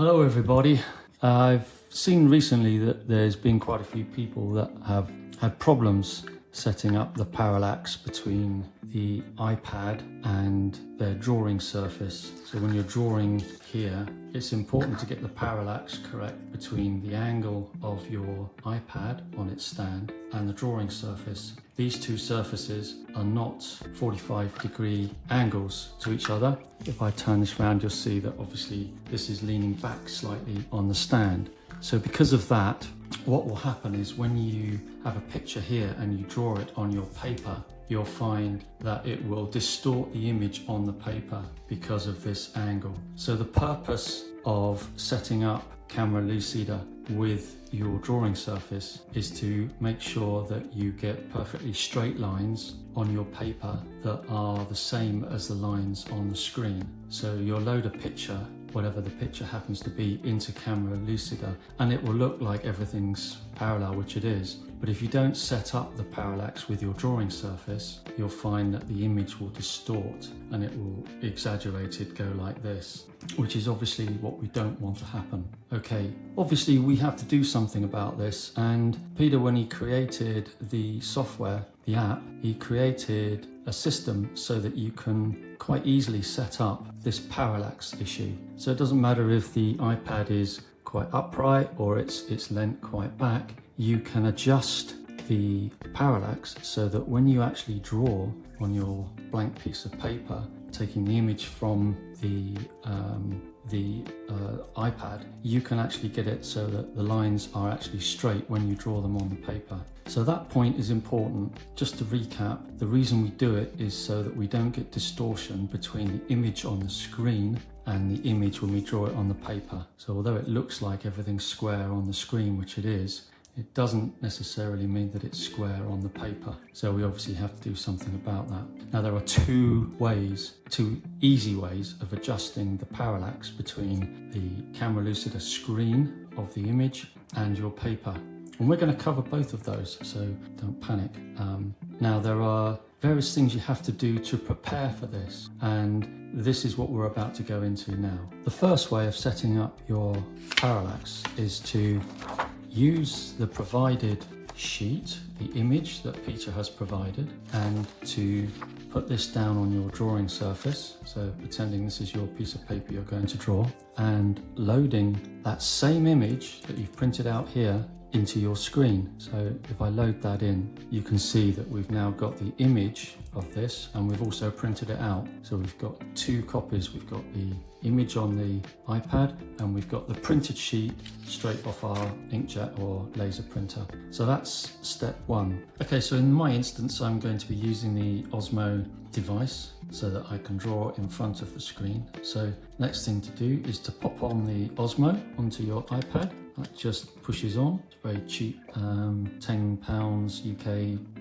Hello everybody. I've seen recently that there's been quite a few people that have had problems setting up the parallax between the iPad and their drawing surface. So when you're drawing here, it's important to get the parallax correct between the angle of your iPad on its stand and the drawing surface. These two surfaces are not 45-degree angles to each other. If I turn this around, you'll see that obviously this is leaning back slightly on the stand. So because of that, what will happen is when you have a picture here and you draw it on your paper, you'll find that it will distort the image on the paper because of this angle. So the purpose of setting up Camera Lucida with your drawing surface is to make sure that you get perfectly straight lines on your paper that are the same as the lines on the screen. So you'll load a picture, whatever the picture happens to be, into Camera Lucida, and it will look like everything's parallel, which it is. But if you don't set up the parallax with your drawing surface, you'll find that the image will distort and it will exaggerate it, go like this, which is obviously what we don't want to happen. Okay, obviously we have to do something about this, and Peter, when he created the software, the app, he created a system so that you can quite easily set up this parallax issue. So it doesn't matter if the iPad is quite upright or it's leant quite back, you can adjust the parallax so that when you actually draw on your blank piece of paper, taking the image from the iPad, you can actually get it so that the lines are actually straight when you draw them on the paper. So that point is important. Just to recap, the reason we do it is so that we don't get distortion between the image on the screen and the image when we draw it on the paper. So although it looks like everything's square on the screen, which it is, it doesn't necessarily mean that it's square on the paper. So we obviously have to do something about that. Now there are two easy ways of adjusting the parallax between the Camera Lucida screen of the image and your paper. And we're going to cover both of those, so don't panic. Now there are various things you have to do to prepare for this, and this is what we're about to go into now. The first way of setting up your parallax is to use the provided sheet, the image that Peter has provided, and to put this down on your drawing surface. So pretending this is your piece of paper you're going to draw, and loading that same image that you've printed out here into your screen. So if I load that in, you can see that we've now got the image of this, and we've also printed it out. So we've got two copies. We've got the image on the iPad, and we've got the printed sheet straight off our inkjet or laser printer. So that's step one. Okay, so in my instance, I'm going to be using the OSMO device so that I can draw in front of the screen. So next thing to do is to pop on the OSMO onto your iPad. That just pushes on. It's very cheap, £10 UK,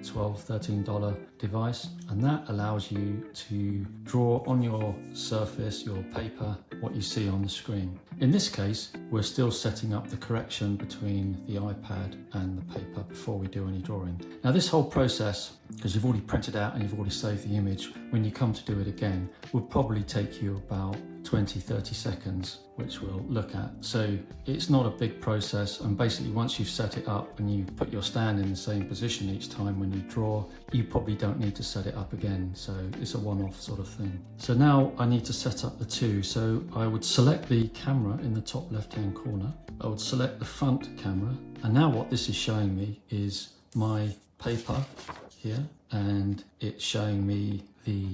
$12, $13 device, and that allows you to draw on your surface, your paper, what you see on the screen. In this case, we're still setting up the correction between the iPad and the paper before we do any drawing. Now this whole process, because you've already printed out and you've already saved the image, when you come to do it again, will probably take you about 20-30 seconds, which we'll look at. So it's not a big process, and basically once you've set it up and you put your stand in the same position each time when you draw, you probably don't need to set it up again. So it's a one-off sort of thing. So now I need to set up the two. So I would select the camera in the top left-hand corner. I would select the front camera, and now what this is showing me is my paper here, and it's showing me the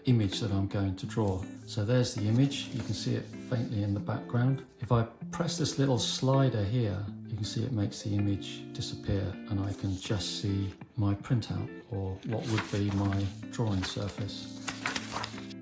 image that I'm going to draw. So there's the image. You can see it faintly in the background. If I press this little slider here, you can see it makes the image disappear, and I can just see my printout, or what would be my drawing surface.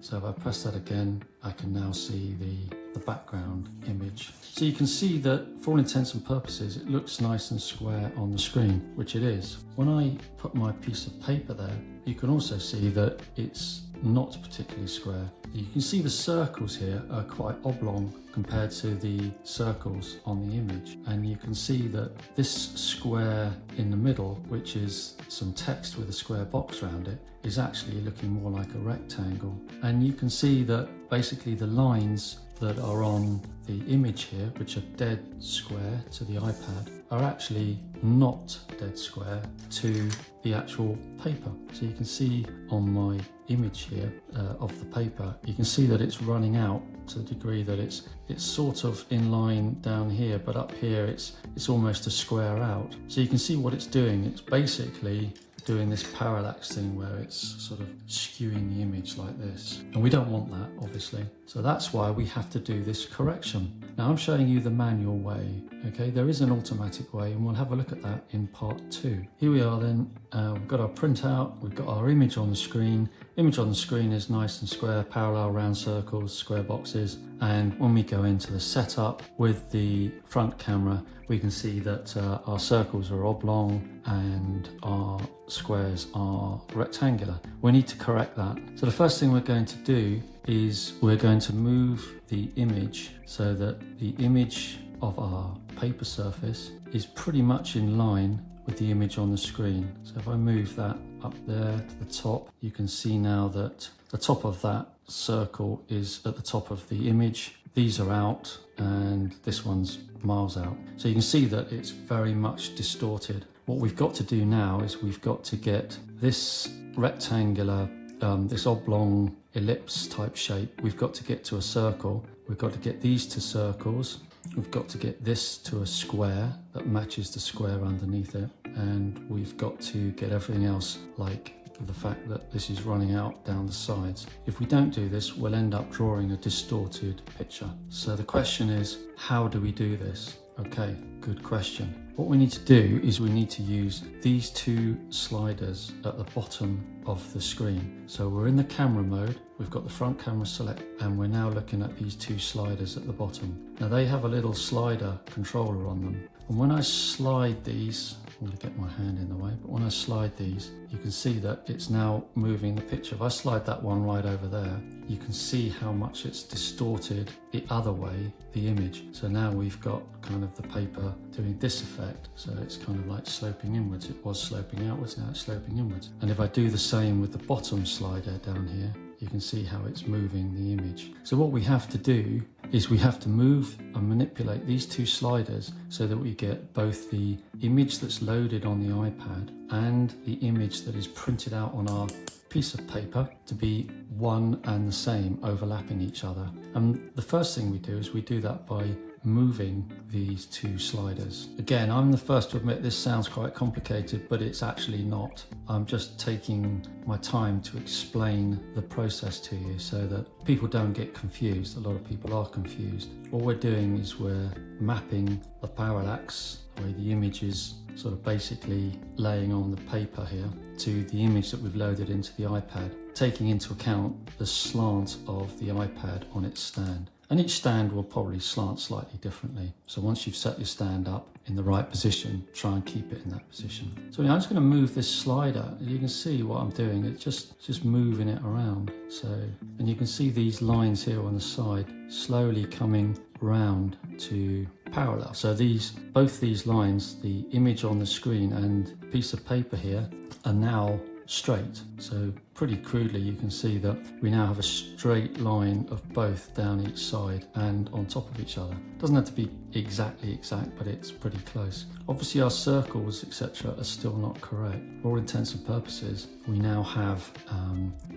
So if I press that again, I can now see the background image. So you can see that for all intents and purposes, it looks nice and square on the screen, which it is. When I put my piece of paper there, you can also see that it's not particularly square. You can see the circles here are quite oblong compared to the circles on the image, and you can see that this square in the middle, which is some text with a square box around it, is actually looking more like a rectangle. And you can see that basically the lines that are on the image here, which are dead square to the iPad, are actually not dead square to the actual paper. So you can see on my image here of the paper, you can see that it's running out to the degree that it's sort of in line down here, but up here it's almost a square out. So you can see what it's doing. It's basically doing this parallax thing where it's sort of skewing the image like this. And we don't want that, obviously. So that's why we have to do this correction. Now I'm showing you the manual way, okay? There is an automatic way, and we'll have a look at that in part 2. Here we are then, we've got our printout, we've got our image on the screen. Image on the screen is nice and square, parallel, round circles, square boxes. And when we go into the setup with the front camera, we can see that our circles are oblong and our squares are rectangular. We need to correct that. So the first thing we're going to do is we're going to move the image so that the image of our paper surface is pretty much in line with the image on the screen. So if I move that up there to the top, you can see now that the top of that circle is at the top of the image. These are out and this one's miles out. So you can see that it's very much distorted. What we've got to do now is we've got to get this rectangular, this oblong ellipse type shape, we've got to get to a circle. We've got to get these to circles. We've got to get this to a square that matches the square underneath it. And we've got to get everything else, like the fact that this is running out down the sides. If we don't do this, we'll end up drawing a distorted picture. So the question is, how do we do this? Okay, good question. What we need to do is we need to use these two sliders at the bottom of the screen. So we're in the camera mode, we've got the front camera select, and we're now looking at these two sliders at the bottom. Now they have a little slider controller on them. And when I slide these, I'm going to get my hand in the way, but when I slide these, you can see that it's now moving the picture. If I slide that one right over there, you can see how much it's distorted the other way, the image. So now we've got kind of the paper doing this effect. So it's kind of like sloping inwards. It was sloping outwards, now it's sloping inwards. And if I do the same with the bottom slider down here, you can see how it's moving the image. So what we have to do is we have to move and manipulate these two sliders so that we get both the image that's loaded on the iPad and the image that is printed out on our piece of paper to be one and the same, overlapping each other. And the first thing we do is we do that by moving these two sliders. Again, I'm the first to admit this sounds quite complicated, but it's actually not. I'm just taking my time to explain the process to you so that people don't get confused. A lot of people are confused. All we're doing is we're mapping the parallax, the way the image is sort of basically laying on the paper here, to the image that we've loaded into the iPad, taking into account the slant of the iPad on its stand. And each stand will probably slant slightly differently. So once you've set your stand up in the right position, try and keep it in that position. So I'm just going to move this slider. You can see what I'm doing. It's just moving it around. So, and you can see these lines here on the side slowly coming round to parallel. So both these lines, the image on the screen and piece of paper here, are now straight. So pretty crudely you can see that we now have a straight line of both down each side and on top of each other. It doesn't have to be exactly exact, but it's pretty close. Obviously our circles etc are still not correct. For all intents and purposes we now have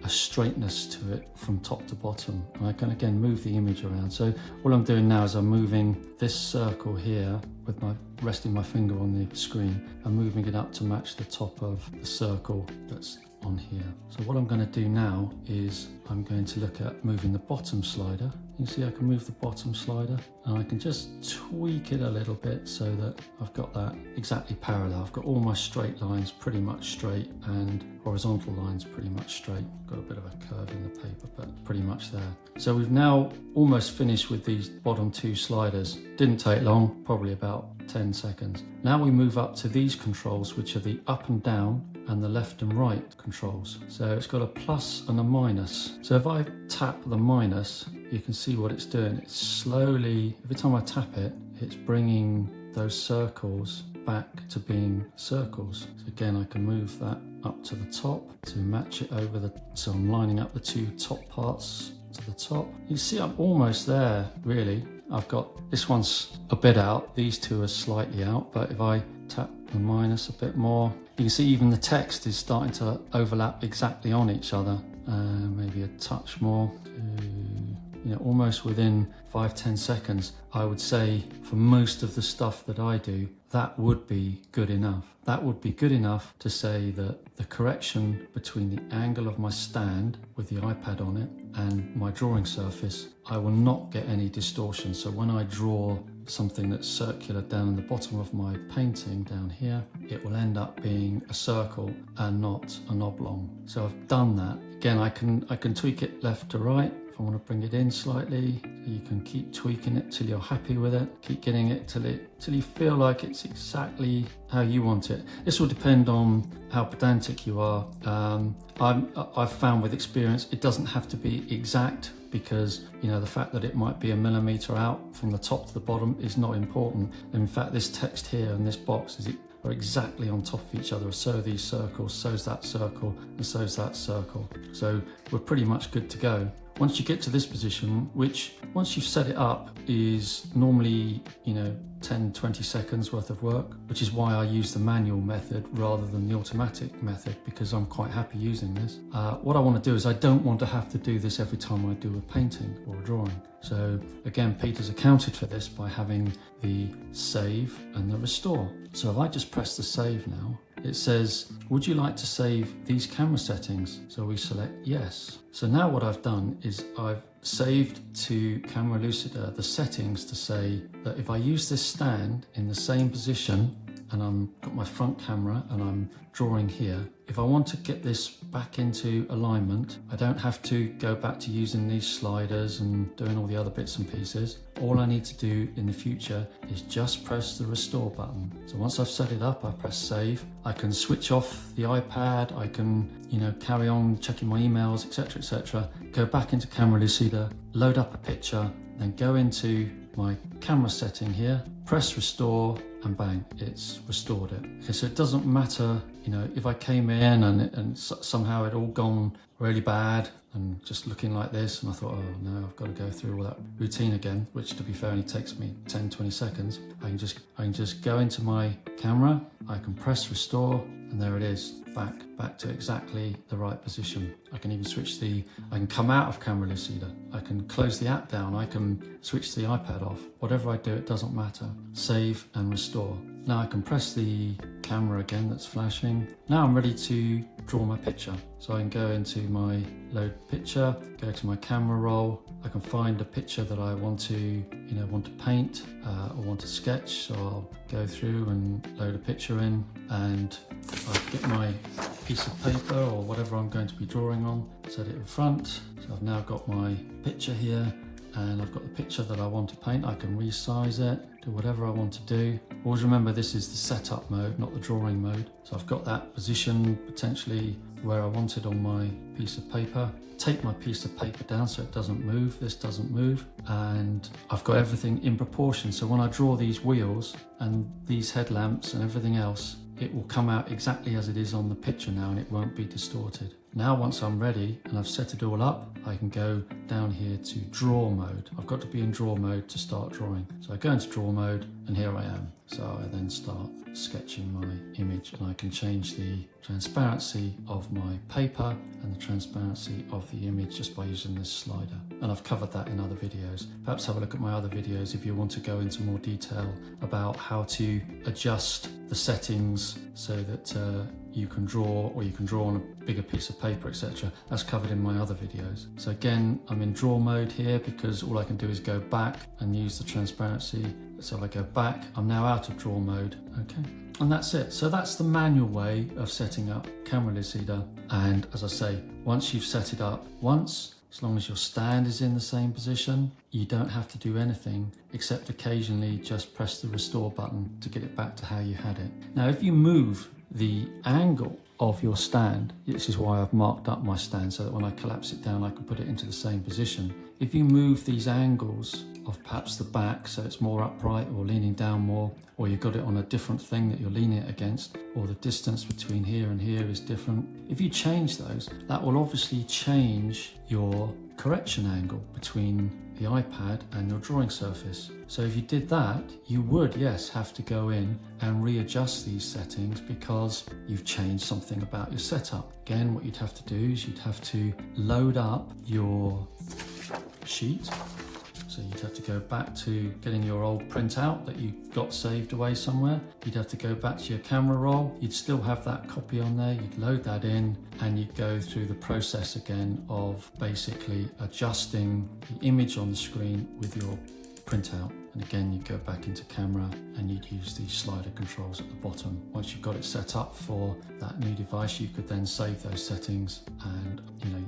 a straightness to it from top to bottom. And I can again move the image around. So all I'm doing now is I'm moving this circle here with resting my finger on the screen and moving it up to match the top of the circle that's on here. So what I'm going to do now is I'm going to look at moving the bottom slider. You can see I can move the bottom slider and I can just tweak it a little bit so that I've got that exactly parallel. I've got all my straight lines pretty much straight and horizontal lines pretty much straight. Got a bit of a curve in the paper, but pretty much there. So we've now almost finished with these bottom two sliders. Didn't take long, probably about 10 seconds. Now we move up to these controls, which are the up and down and the left and right controls. So it's got a plus and a minus. So if I tap the minus, you can see what it's doing. It's slowly, every time I tap it, it's bringing those circles back to being circles. So again, I can move that up to the top to match it over so I'm lining up the two top parts to the top. You see I'm almost there, really. I've got, this one's a bit out, these two are slightly out, but if I tap the minus a bit more, you can see even the text is starting to overlap exactly on each other. Maybe a touch more, you know, almost within 5-10 seconds. I would say for most of the stuff that I do, that would be good enough. That would be good enough to say that the correction between the angle of my stand with the iPad on it and my drawing surface, I will not get any distortion. So when I draw something that's circular down the bottom of my painting down here, it will end up being a circle and not an oblong. So I've done that. Again, I can tweak it left to right. If I want to bring it in slightly, you can keep tweaking it till you're happy with it. Keep getting it till you feel like it's exactly how you want it. This will depend on how pedantic you are. I've found with experience it doesn't have to be exact, because you know the fact that it might be a millimeter out from the top to the bottom is not important. In fact, this text here and this box are exactly on top of each other. So are these circles, so's that circle, and so's that circle. So we're pretty much good to go. Once you get to this position, which once you've set it up is normally, you know, 10-20 seconds worth of work, which is why I use the manual method rather than the automatic method, because I'm quite happy using this. What I want to do is I don't want to have to do this every time I do a painting or a drawing. So again, Peter's accounted for this by having the save and the restore. So if I just press the save now, it says, would you like to save these camera settings? So we select yes. So now what I've done is I've saved to Camera Lucida the settings to say that if I use this stand in the same position and I've got my front camera and I'm drawing here, if I want to get this back into alignment, I don't have to go back to using these sliders and doing all the other bits and pieces. All I need to do in the future is just press the restore button. So once I've set it up, I press save. I can switch off the iPad. I can, you know, carry on checking my emails, etc., go back into Camera Lucida, load up a picture, then go into my camera setting here, press restore, and bang, it's restored it. Okay, so it doesn't matter, you know, if I came in and somehow it all gone really bad and just looking like this, and I thought, oh no, I've got to go through all that routine again, which to be fair only takes me 10-20 seconds. I can just go into my camera, I can press restore, and there it is, back to exactly the right position. I can even I can come out of Camera Lucida, I can close the app down, I can switch the iPad off. Whatever I do, it doesn't matter. Save and restore. Now I can press the camera again that's flashing. Now I'm ready to draw my picture. So I can go into my load picture, go to my camera roll. I can find a picture that I want to paint or want to sketch. So I'll go through and load a picture in, and I'll get my piece of paper or whatever I'm going to be drawing on, set it in front. So I've now got my picture here, and I've got the picture that I want to paint. I can resize it, do whatever I want to do. Always remember this is the setup mode, not the drawing mode. So I've got that position potentially where I want it on my piece of paper. Take my piece of paper down so it doesn't move, this doesn't move, and I've got everything in proportion. So when I draw these wheels and these headlamps and everything else, it will come out exactly as it is on the picture now, and it won't be distorted. Now once I'm ready and I've set it all up, I can go down here to draw mode. I've got to be in draw mode to start drawing. So I go into draw mode, and here I am. So I then start sketching my image, and I can change the transparency of my paper and the transparency of the image just by using this slider. And I've covered that in other videos. Perhaps have a look at my other videos if you want to go into more detail about how to adjust the settings so that you can draw, or you can draw on a bigger piece of paper, etc. That's covered in my other videos. So again, I'm in draw mode here because all I can do is go back and use the transparency. So if I go back, I'm now out of draw mode, okay? And that's it. So that's the manual way of setting up Camera Lucida. And as I say, once you've set it up once, as long as your stand is in the same position, you don't have to do anything except occasionally just press the restore button to get it back to how you had it. Now, if you move the angle of your stand, this is why I've marked up my stand so that when I collapse it down, I can put it into the same position. If you move these angles of perhaps the back, so it's more upright or leaning down more, or you've got it on a different thing that you're leaning it against, or the distance between here and here is different. If you change those, that will obviously change your correction angle between the iPad and your drawing surface. So if you did that, you would, yes, have to go in and readjust these settings because you've changed something about your setup. Again, what you'd have to do is you'd have to load up your sheet. So you'd have to go back to getting your old printout that you got saved away somewhere. You'd have to go back to your camera roll. You'd still have that copy on there. You'd load that in and you'd go through the process again of basically adjusting the image on the screen with your printout. And again, you'd go back into camera and you'd use these slider controls at the bottom. Once you've got it set up for that new device, you could then save those settings and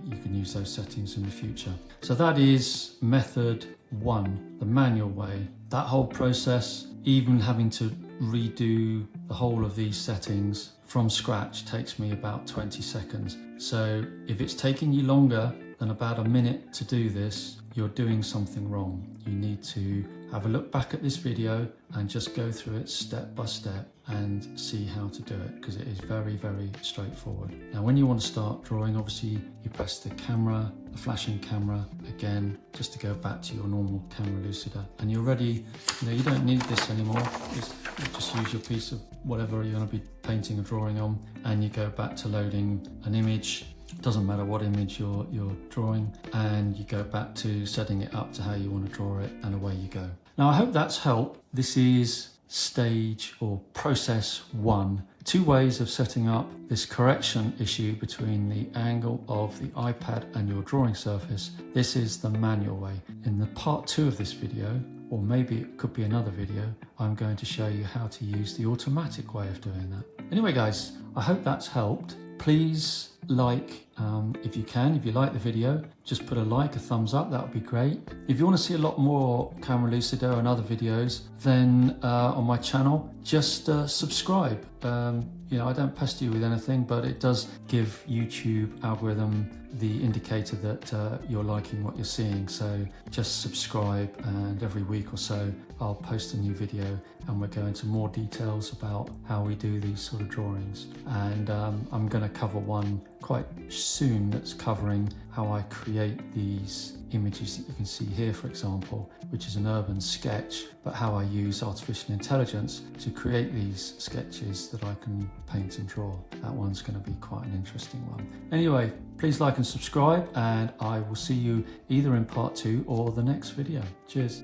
you can use those settings in the future. So that is method 1, the manual way. That whole process, even having to redo the whole of these settings from scratch, takes me about 20 seconds. So if it's taking you longer than about a minute to do this, you're doing something wrong. You need to have a look back at this video and just go through it step by step and see how to do it, because it is very, very straightforward. Now, when you want to start drawing, obviously you press the camera, the flashing camera again, just to go back to your normal Camera Lucida, and you're ready. You don't need this anymore. Just use your piece of whatever you're going to be painting or drawing on, and you go back to loading an image. Doesn't matter what image you're drawing, and you go back to setting it up to how you want to draw it, and away you go. Now, I hope that's helped. This is stage or process 1. 2 ways of setting up this correction issue between the angle of the iPad and your drawing surface. This is the manual way. In the part 2 of this video, or maybe it could be another video, I'm going to show you how to use the automatic way of doing that. Anyway, guys, I hope that's helped. Please like, if you can, if you like the video, just put a like, a thumbs up, that would be great. If you want to see a lot more Camera Lucida and other videos, then on my channel, just subscribe. I don't pester you with anything, but it does give YouTube algorithm the indicator that you're liking what you're seeing. So just subscribe, and every week or so I'll post a new video and we'll go into more details about how we do these sort of drawings. And I'm going to cover one quite soon that's covering how I create these images that you can see here, for example, which is an urban sketch, but how I use artificial intelligence to create these sketches that I can paint and draw. That one's going to be quite an interesting one. Anyway, please like and subscribe, and I will see you either in part 2 or the next video. Cheers.